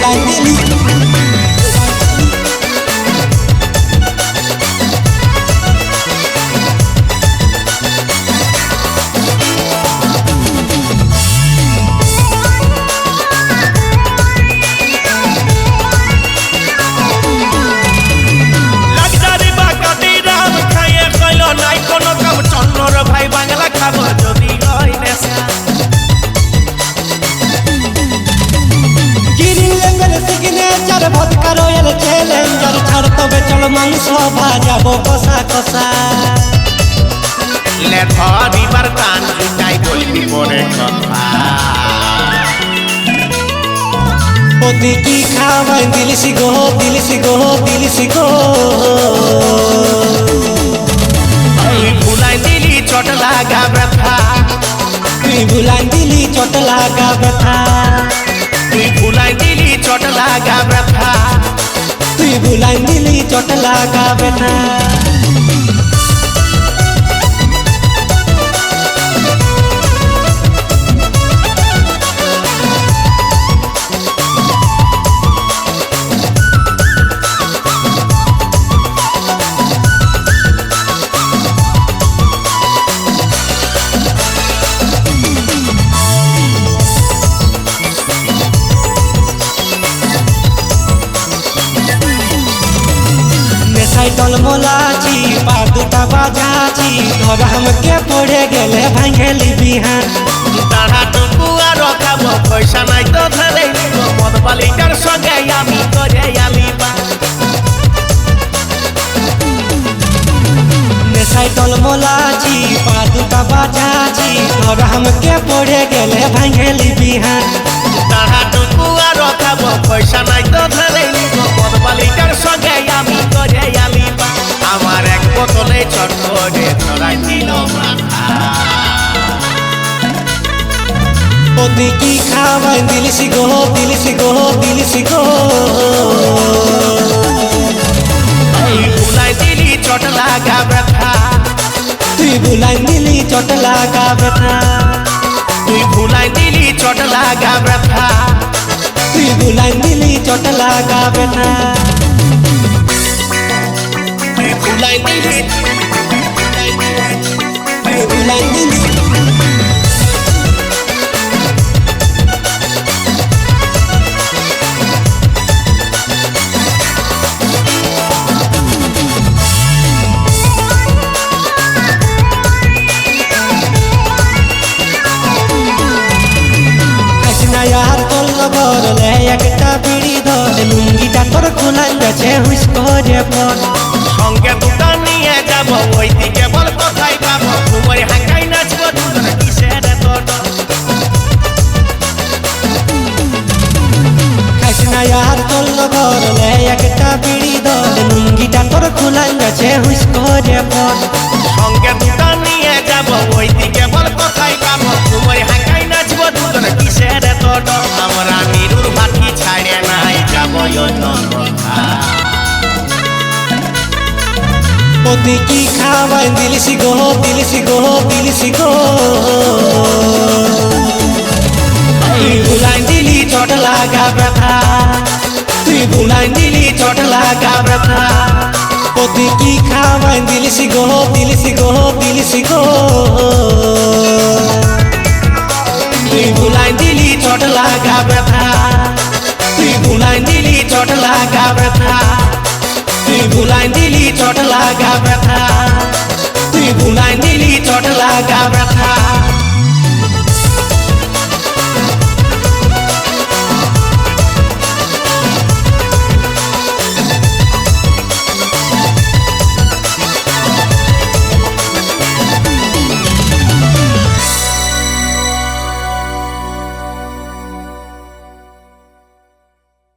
ভুলাই দিলি vodka royal challenger ছাড় তবে চল মাংস ভাজাবো কষা কষা লে ধরিবার টান জুটাই বলবি পরে কথা ওদি কি খাওয়াই দিলিসি গো দিলিসি গো দিলিসি গো তুই ভুলাই দিলি চট লাগা ব্যথা তুই ভুলাই দিলি চট লাগা ব্যথা তুই ভুলাই দিলি চট লাগা ব্যথা তুই ভুলাই দিলি চট লাগা ব্যথা সাইকেল মোলাছি পা দুটা বাজাছি ধর हमके পড়ে গেলে ভাঙেলি বিহান তারা টুকু আর রখাব পয়সা নাই তো ধরে নিব মদ বালিটার সঙ্গে আমি করে আলিবা সাইকেল মোলাছি পা দুটা বাজাছি ধর हमके পড়ে গেলে ভাঙেলি বিহান তারা টুকু আর রখাব পয়সা নাই তো ধরে নিব মদ বালিটার সঙ্গে আমি করে আলিবা আমার এক বোতলে চট করে ধরাই দিল মাথা ওদি কি খাওয়াই দিলিসি গো দিলিসি গো দিলিসি গো তুই ভুলাই দিলি চট লাগা ব্যথা তুই ভুলাই দিলি চট লাগা ব্যথা তুই ভুলাই দিলি চট লাগা ব্যথা তুই ভুলাই দিলি চট লাগা ব্যথা তুই ভুলাই দিলি তুই ভুলাই দিলি यार তোর লগর লে একটা বিড়ি ধর লুঙ্গিটা তোর খুলাই গেছে হুইস করে পর সঙ্গে দুটা নিয়ে যাব ওই দিকে বল কোথায় যাব তোমায় হাঁকাই নাচবো দুজন কিসের তোর খাইস না यार তোর লগর লে একটা বিড়ি ধর লুঙ্গিটা তোর খুলাই গেছে হুইস করে পর সঙ্গে দুটা নিয়ে যাব ওই দিকে বল কোথায় যাব তোমায় হাঁকাই নাচবো দুজন কিসের তোর আমরা নিরুর ভাতি ছাড়ে নাই যাব অন্য কথা ওদি কি খাওয়াই দিলিসি গো দিলিসি গো দিলিসি গো তুই ভুলাই দিলি চট লাগা ব্যথা তুই ভুলাই দিলি চট লাগা ব্যথা ওদি কি খাওয়াই দিলিসি গো দিলিসি গো দিলিসি গো তুই ভুলাই দিলি চট লাগা ব্যথা তুই ভুলাই দিলি চট লাগা ব্যথা তুই ভুলাই দিলি চট লাগা ব্যথা তুই ভুলাই দিলি চট লাগা ব্যথা